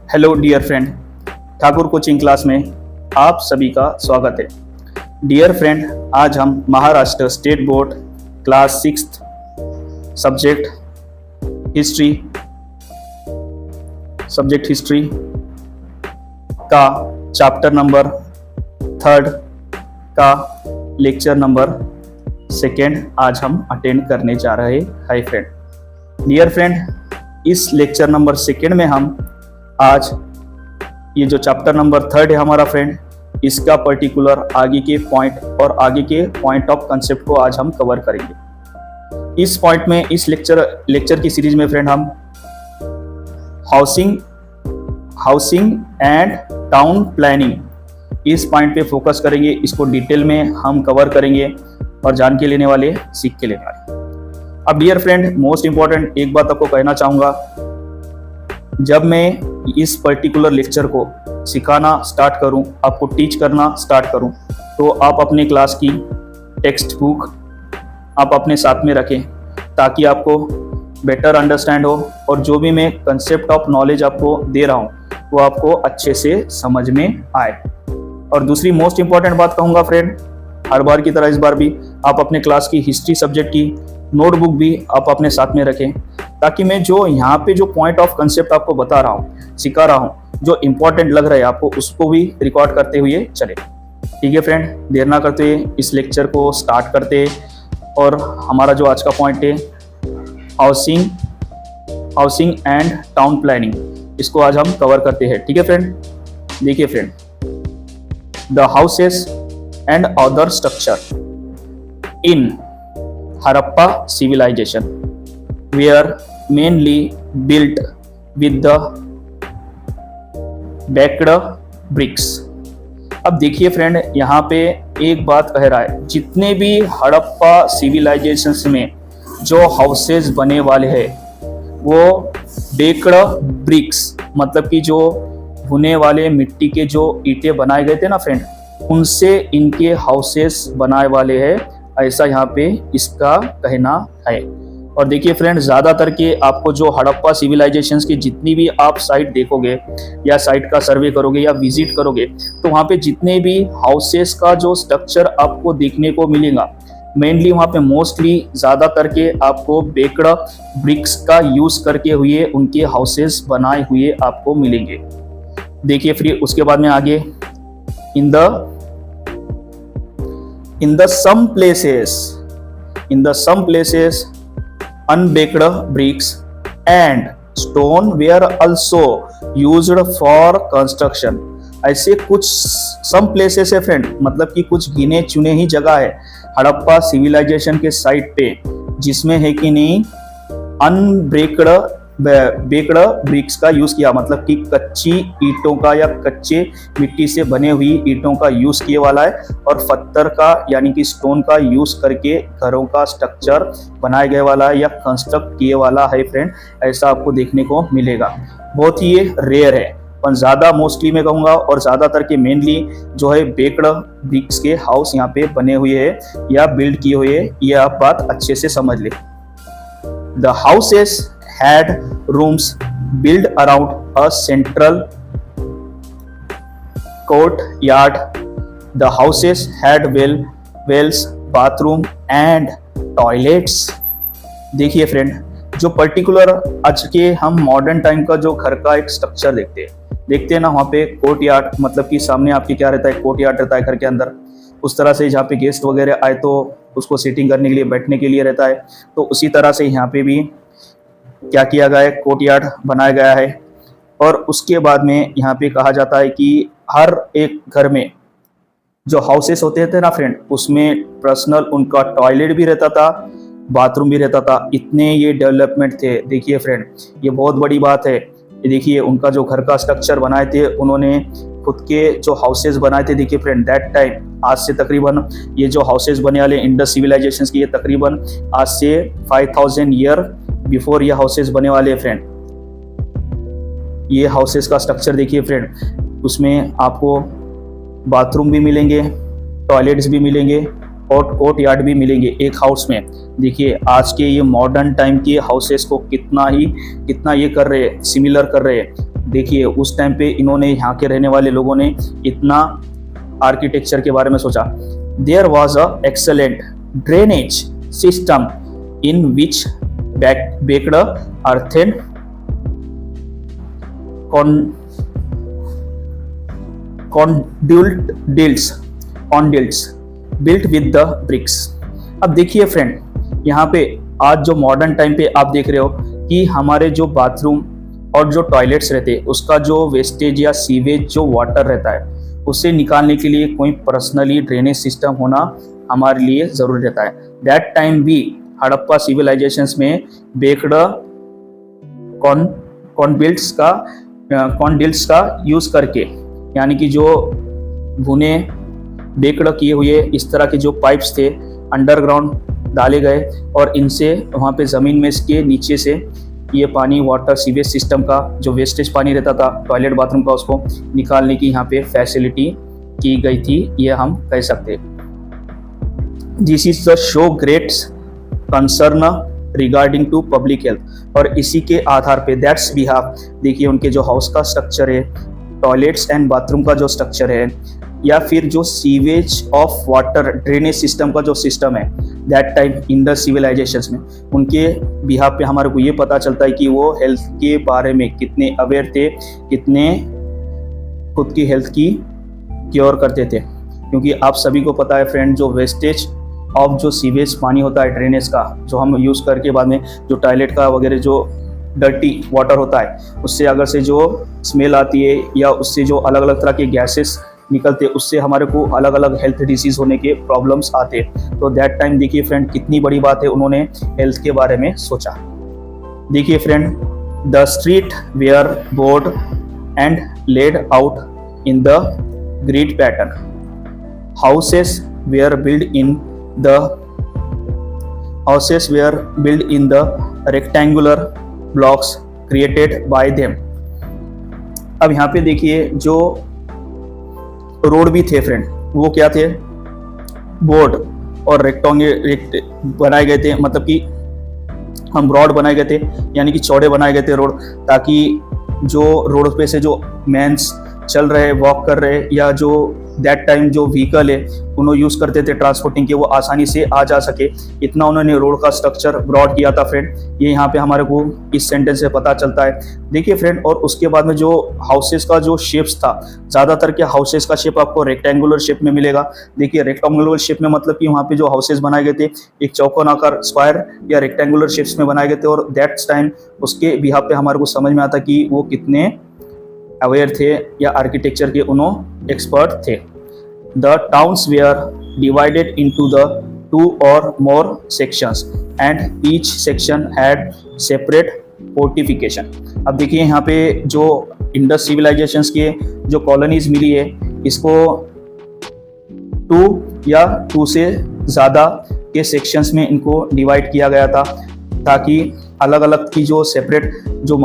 Hello dear friend, Thakur coaching class में आप सभी का स्वागत है। डियर फ्रेंड, आज हम Maharashtra state board class 6 subject history का चैप्टर नंबर 3 का लेक्चर नंबर 2 आज हम अटेंड करने जा रहे हैं फ्रेंड। डियर फ्रेंड, इस लेक्चर नंबर 2 में हम आज ये जो चैप्टर नंबर 3 है हमारा फ्रेंड, इसका पर्टिकुलर आगे के पॉइंट और आगे के पॉइंट ऑफ कंसेप्ट को आज हम कवर करेंगे। इस पॉइंट में इस लेक्चर की सीरीज में फ्रेंड हम हाउसिंग एंड टाउन प्लानिंग इस पॉइंट पे फोकस करेंगे। इसको डिटेल में हम कवर करेंगे और जान के लेने वाले, सीख के लेने वाले। अब डियर फ्रेंड, मोस्ट इंपॉर्टेंट एक बात आपको कहना चाहूँगा, जब मैं इस पर्टिकुलर लेक्चर को सिखाना स्टार्ट करूं, आपको टीच करना स्टार्ट करूं, तो आप अपने क्लास की टेक्स्ट बुक आप अपने साथ में रखें ताकि आपको बेटर अंडरस्टैंड हो और जो भी मैं कंसेप्ट ऑफ नॉलेज आपको दे रहा हूं वो आपको अच्छे से समझ में आए। और दूसरी मोस्ट इंपॉर्टेंट बात कहूँगा फ्रेंड, हर बार की तरह इस बार भी आप अपने क्लास की हिस्ट्री सब्जेक्ट की नोटबुक भी आप अपने साथ में रखें ताकि मैं जो यहाँ पे जो पॉइंट ऑफ कंसेप्ट आपको बता रहा हूँ, सिखा रहा हूँ, जो इंपॉर्टेंट लग रहा है आपको, उसको भी रिकॉर्ड करते हुए चले। ठीक है फ्रेंड, देर ना करते हुए इस लेक्चर को स्टार्ट करते और हमारा जो आज का पॉइंट है हाउसिंग एंड टाउन प्लानिंग, इसको आज हम कवर करते हैं। ठीक है फ्रेंड, देखिए friend, the houses and other structure in Harappa civilization were mainly built with the baked bricks। अब देखिए फ्रेंड, यहाँ पे एक बात कह रहा है, जितने भी हड़प्पा सिविलाइजेशंस में जो हाउसेस बने वाले हैं वो बेक्ड ब्रिक्स, मतलब कि जो भुने वाले मिट्टी के जो ईंटें बनाए गए थे ना फ्रेंड, उनसे इनके हाउसेस बनाए वाले हैं, ऐसा यहाँ पे इसका कहना है। और देखिए फ्रेंड, ज़्यादातर के आपको जो हड़प्पा सिविलाइजेशंस की जितनी भी आप साइट देखोगे या साइट का सर्वे करोगे या विजिट करोगे, तो वहाँ पे जितने भी हाउसेस का जो स्ट्रक्चर आपको देखने को मिलेगा, मेनली वहाँ पे मोस्टली ज़्यादातर के आपको बेक्ड ब्रिक्स का यूज़ करके हुए उनके हाउसेस बनाए हुए आपको मिलेंगे। देखिए फिर उसके बाद में आगे, in the some places unbaked bricks and stone were also used for construction। ऐसे कुछ सम प्लेसेस है फ्रेंड, मतलब कि कुछ गिने चुने ही जगह है हड़प्पा सिविलाइजेशन के साइट पे जिसमें है कि नहीं बेक्ड ब्रिक्स का यूज किया, मतलब कि कच्ची ईंटों का या कच्चे मिट्टी से बने हुई ईंटों का यूज किए वाला है और पत्थर का यानी कि स्टोन का यूज करके घरों का स्ट्रक्चर बनाए गए वाला है या कंस्ट्रक्ट किए वाला है फ्रेंड। ऐसा आपको देखने को मिलेगा, बहुत ही ये रेयर है, पर ज़्यादा मोस्टली मैं कहूँगा और ज़्यादातर के मेनली जो है बेक्ड ब्रिक्स के हाउस यहाँ पे बने हुए हैं या बिल्ड किए हुए हैं, ये आप बात अच्छे से समझ ले। The houses had rooms built around a central courtyard। The houses had wells, bathroom and toilets। देखिए फ्रेंड, जो पर्टिकुलर आज के हम मॉडर्न टाइम का जो घर का एक स्ट्रक्चर देखते हैं ना, वहाँ पे कोर्टयार्ड, मतलब कि सामने आपके क्या रहता है, कोर्टयार्ड रहता है घर के अंदर। उस तरह से जहाँ पे गेस्ट वगैरह आए तो उसको सीटिंग करने के लिए, बैठने के लिए रहता है, तो उसी तरह से यहाँ पे भी क्या किया गया है, कोर्टयार्ड बनाया गया है। और उसके बाद में यहाँ पे कहा जाता है कि हर एक घर में जो हाउसेस होते थे ना फ्रेंड, उसमें पर्सनल उनका टॉयलेट भी रहता था, बाथरूम भी रहता था। इतने ये डेवलपमेंट थे। देखिए फ्रेंड, ये बहुत बड़ी बात है। देखिए उनका जो घर का स्ट्रक्चर बनाए थे, उन्होंने खुद के जो हाउसेस बनाए थे। देखिए फ्रेंड, दैट टाइम आज से तकरीबन ये जो हाउसेस बने वाले इंडस सिविलाइजेशंस की, ये तकरीबन आज से 5000 ईयर बिफोर ये हाउसेस बने वाले हैं फ्रेंड। ये हाउसेस का स्ट्रक्चर देखिए फ्रेंड, उसमें आपको बाथरूम भी मिलेंगे, टॉयलेट्स भी मिलेंगे और कोर्ट यार्ड भी मिलेंगे एक हाउस में। देखिए आज के ये मॉडर्न टाइम के हाउसेस को कितना ये कर रहे हैं, सिमिलर कर रहे हैं। देखिए उस टाइम पे इन्होंने यहाँ के रहने वाले लोगों ने इतना आर्किटेक्चर के बारे में सोचा। There was a excellent drainage system in which baked earthen conduits built with the bricks। अब देखिए फ्रेंड, यहाँ पे आज जो मॉडर्न टाइम पे आप देख रहे हो कि हमारे जो बाथरूम और जो टॉयलेट्स रहते हैं उसका जो वेस्टेज या सीवेज जो वाटर रहता है उसे निकालने के लिए कोई पर्सनली ड्रेनेज सिस्टम होना हमारे लिए ज़रूरी रहता है। दैट टाइम भी हड़प्पा सिविलाइजेशंस में बेक्ड कॉन्डिल्स का यूज़ करके, यानी कि जो भुने बेक्ड किए हुए इस तरह के जो पाइप्स थे अंडरग्राउंड डाले गए और इनसे वहाँ पे ज़मीन में इसके नीचे से ये पानी वाटर सीवेज सिस्टम का जो वेस्टेज पानी रहता था टॉयलेट बाथरूम का उसको निकालने की यहाँ पे फैसिलिटी की गई थी, ये हम कह सकते। This is the show great concern regarding to public health. और इसी के आधार पे दैट्स बिहाफ, देखिए उनके जो हाउस का स्ट्रक्चर है, टॉयलेट्स एंड बाथरूम का जो स्ट्रक्चर है, या फिर जो sewage of water drainage system का जो सिस्टम है that time in the civilisations में, उनके बिहाफ पे हमारे को ये पता चलता है कि वो हेल्थ के बारे में कितने अवेयर थे, कितने खुद की हेल्थ की क्योर करते थे। क्योंकि आप सभी को पता है फ्रेंड, जो वेस्टेज ऑफ जो सीवेज पानी होता है ड्रेनेज का, जो हम यूज़ करके बाद में जो टॉयलेट का वगैरह जो डर्टी वाटर होता है उससे अगर से जो स्मेल आती है या उससे जो अलग अलग तरह के गैसेस निकलते, उससे हमारे को अलग अलग हेल्थ डिसीज़ होने के प्रॉब्लम्स आते। तो दैट टाइम देखिए फ्रेंड कितनी बड़ी बात है, उन्होंने हेल्थ के बारे में सोचा। देखिए friend, the street were broad and laid out in the grid pattern, houses were built in the rectangular blocks created by them। अब यहाँ पे देखिए जो रोड भी थे फ्रेंड, वो क्या थे, बोर्ड और रेक्टेंगल बनाए गए थे, मतलब कि हम ब्रॉड बनाए गए थे, यानी कि चौड़े बनाए गए थे रोड, ताकि जो रोड पे से जो मैंस चल रहे, वॉक कर रहे, या जो दैट टाइम जो व्हीकल है उन्होंने यूज़ करते थे ट्रांसपोर्टिंग के, वो आसानी से आ जा सके, इतना उन्होंने रोड का स्ट्रक्चर ब्रॉड किया था फ्रेंड। ये यहाँ पे हमारे को इस सेंटेंस से पता चलता है। देखिए फ्रेंड, और उसके बाद में जो हाउसेस का जो शेप्स था, ज़्यादातर के हाउसेस का शेप आपको रेक्टेंगुलर शेप में मिलेगा। देखिए रेक्टेंगुलर शेप में मतलब कि वहाँ पे जो हाउसेस बनाए गए थे एक चौकोन आकार, स्क्वायर या रेक्टेंगुलर शेप्स में बनाए गए थे। और दैट टाइम उसके बिहाफ पे हमारे को समझ में आता कि वो कितने अवेयर थे या आर्किटेक्चर के उन्होंने एक्सपर्ट थे। The towns were divided into the 2 or more sections and each section had separate fortification। अब देखिए यहाँ पे जो इंडस सिविलाइजेशंस के जो कॉलोनीज मिली है, इसको 2 या 2 से ज़्यादा के सेक्शंस में इनको डिवाइड किया गया था, ताकि अलग अलग की जो सेपरेट जो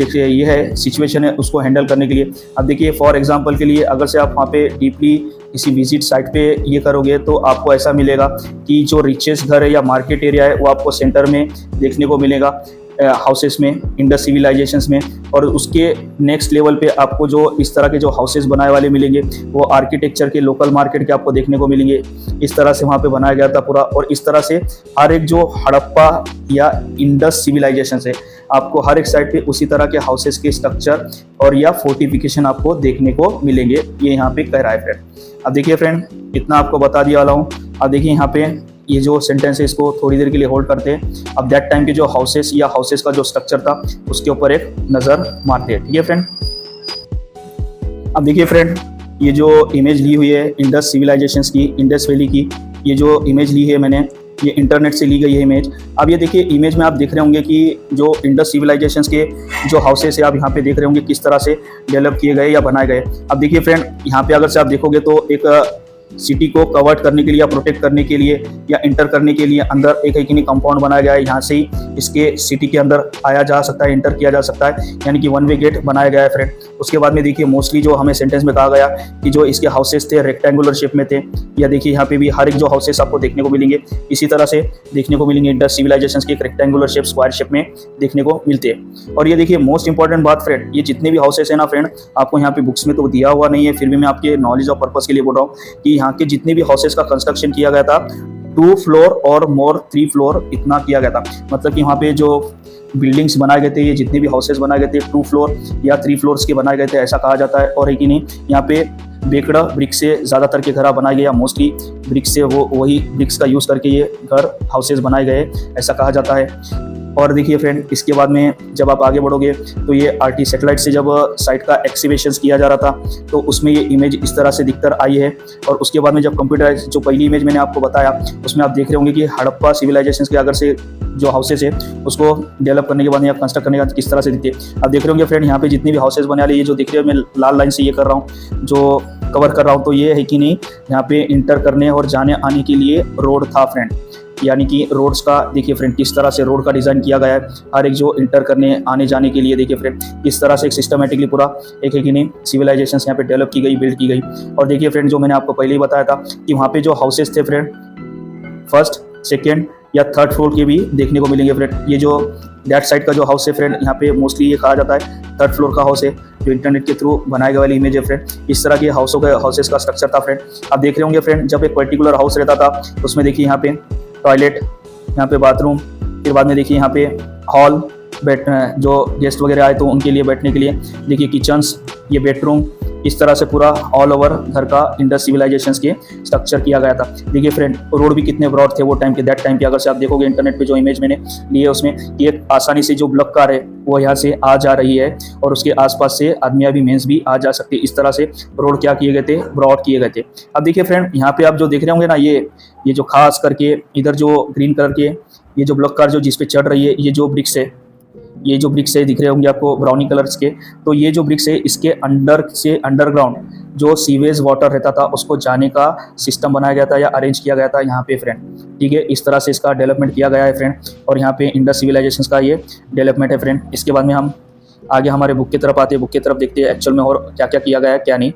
ये है सिचुएशन है उसको हैंडल करने के लिए। अब देखिए फॉर एग्जांपल के लिए, अगर से आप वहाँ पे डीपली किसी विजिट साइट पे ये करोगे तो आपको ऐसा मिलेगा कि जो रिचेस्ट घर है या मार्केट एरिया है वो आपको सेंटर में देखने को मिलेगा हाउसेस में, इंडस सिविलाइजेशंस में। और उसके नेक्स्ट लेवल पे आपको जो इस तरह के जो हाउसेस बनाए वाले मिलेंगे वो आर्किटेक्चर के लोकल मार्केट के आपको देखने को मिलेंगे। इस तरह से वहाँ पे बनाया गया था पूरा। और इस तरह से हर एक जो हड़प्पा या इंडस सिविलाइजेशंस है, आपको हर एक साइड पे उसी तरह के हाउसेस के स्ट्रक्चर और या फोर्टिफिकेशन आपको देखने को मिलेंगे, ये यहाँ पे कह रहा है फ्रेंड। अब देखिए फ्रेंड, इतना आपको बता दिया वाला हूँ। अब देखिए यहाँ पे ये जो सेंटेंस है इसको थोड़ी देर के लिए होल्ड करते हैं। अब दैट टाइम के जो हाउसेस या हाउसेस का जो स्ट्रक्चर था उसके ऊपर एक नज़र मारते हैं, ठीक है फ्रेंड। अब देखिए फ्रेंड, ये जो इमेज ली हुई है इंडस सिविलाइजेशंस की, इंडस वैली की, ये जो इमेज ली है मैंने, ये इंटरनेट से ली गई है इमेज। अब ये देखिए इमेज में आप देख रहे होंगे कि जो इंडस सिविलाइजेशंस के जो हाउसेस है आप यहाँ पे देख रहे होंगे किस तरह से डेवलप किए गए या बनाए गए। अब देखिए फ्रेंड, यहाँ पे अगर से आप देखोगे तो एक सिटी को कवर्ड करने के लिए या प्रोटेक्ट करने के लिए या इंटर करने के लिए अंदर एक एक कंपाउंड बनाया गया है। यहाँ से ही इसके सिटी के अंदर आया जा सकता है, इंटर किया जा सकता है, यानी कि वन वे गेट बनाया गया है फ्रेंड। उसके बाद में देखिए मोस्टली जो हमें सेंटेंस में कहा गया कि जो इसके हाउसेस थे रेक्टेंगुलर शेप में थे, या देखिए यहाँ पे भी हर एक जो हाउसेस आपको देखने को मिलेंगे इसी तरह से देखने को मिलेंगे। इंडस सिविलाइजेशन के एक रेक्टेंगुलर शेप, स्क्वायर शेप में देखने को मिलते हैं। और ये देखिए मोस्ट इंपॉर्टेंट बात फ्रेंड, ये जितने भी हाउसेस है ना फ्रेंड, आपको यहाँ पे बुक्स में तो दिया हुआ नहीं है, फिर भी मैं आपके नॉलेज और पर्पस के लिए बोल रहा हूँ कि यहाँ के जितने भी हाउसेस का कंस्ट्रक्शन किया गया था 2 फ्लोर और मोर 3 फ्लोर इतना किया गया था। मतलब कि वहाँ पे जो बिल्डिंग्स बनाए गए थे, ये जितने भी हाउसेस बनाए गए थे 2 फ्लोर या 3 फ्लोर्स के बनाए गए थे ऐसा कहा जाता है। और है कि नहीं, यहाँ पे बेकड़ा ब्रिक से ज़्यादातर के घर बनाए गए, या मोस्टली ब्रिक से वही ब्रिक्स का यूज़ करके ये घर हाउसेस बनाए गए ऐसा कहा जाता है। और देखिए फ्रेंड, इसके बाद में जब आप आगे बढ़ोगे तो ये आरटी सैटेलाइट से जब साइट का एक्सीवेशन किया जा रहा था तो उसमें ये इमेज इस तरह से दिखकर आई है। और उसके बाद में जब कंप्यूटराइज जो पहली इमेज मैंने आपको बताया उसमें आप देख रहे होंगे कि हड़प्पा सिविलाइजेशन के अगर से जो हाउसेस है उसको डेवलप करने के बाद या कंस्ट्रक्ट करने के बाद किस तरह से दिखते हैं आप देख रहे होंगे फ्रेंड। यहाँ पे जितने भी हाउसेस बने वाले ये जो दिख रहे हो, मैं लाल लाइन से ये कर रहा हूँ जो कवर कर रहा हूँ, तो ये है कि नहीं यहाँ पे इंटर करने और जाने आने के लिए रोड था फ्रेंड। यानी कि रोड्स का देखिए फ्रेंड किस तरह से रोड का डिज़ाइन किया गया है, हर एक जो इंटर करने आने जाने के लिए देखिए फ्रेंड किस तरह से एक सिस्टमेटिकली पूरा एक है कि नहीं सिविलाइजेशन यहाँ पे डेवलप की गई, बिल्ड की गई। और देखिए फ्रेंड जो मैंने आपको पहले ही बताया था कि वहाँ पे जो हाउसेस थे फ्रेंड फर्स्ट, सेकेंड या थर्ड फ्लोर के भी देखने को मिलेंगे फ्रेंड। ये जो दैट साइड का जो हाउस है फ्रेंड, यहाँ पे मोस्टली ये कहा जाता है थर्ड फ्लोर का हाउस है जो इंटरनेट के थ्रू बनाए गए वाली इमेज है फ्रेंड। इस तरह के हाउसेस का स्ट्रक्चर था फ्रेंड। आप देख रहे होंगे फ्रेंड जब एक पर्टिकुलर हाउस रहता था उसमें देखिए यहाँ पे टॉयलेट, यहाँ पे बाथरूम, फिर बाद में देखिए यहाँ पे हॉल, जो गेस्ट वगैरह आए तो उनके लिए बैठने के लिए देखिए किचन्स, ये बेडरूम, इस तरह से पूरा ऑल ओवर घर का इंडस सिविलाइजेशन के स्ट्रक्चर किया गया था। देखिए फ्रेंड रोड भी कितने ब्रॉड थे वो टाइम के, दैट टाइम के। अगर से आप देखोगे इंटरनेट पे जो इमेज मैंने ली है उसमें कि एक आसानी से जो ब्लॉक कार है वो यहाँ से आ जा रही है और उसके आसपास से आदमियाँ भी मेंस भी आ जा सकते। इस तरह से रोड क्या किए गए थे, ब्रॉड किए गए थे। अब देखिए फ्रेंड यहाँ पे आप जो देख रहे होंगे ना ये जो खास करके इधर जो ग्रीन कलर के ये जो ब्लॉक कार जो जिस पे चढ़ रही है, ये जो ब्रिक्स है, ये जो ब्रिक्स है दिख रहे होंगे आपको ब्राउनी कलर्स के, तो ये जो ब्रिक्स है इसके अंडर से अंडरग्राउंड जो सीवेज वाटर रहता था उसको जाने का सिस्टम बनाया गया था या अरेंज किया गया था यहाँ पे फ्रेंड। ठीक है, इस तरह से इसका डेवलपमेंट किया गया है फ्रेंड। और यहाँ पे इंडस सिविलाइजेशन का ये डेवलपमेंट है फ्रेंड। इसके बाद में हम आगे हमारे बुक की तरफ आते हैं, बुक की तरफ देखते हैं एक्चुअल में और क्या क्या किया गया है क्या नहीं।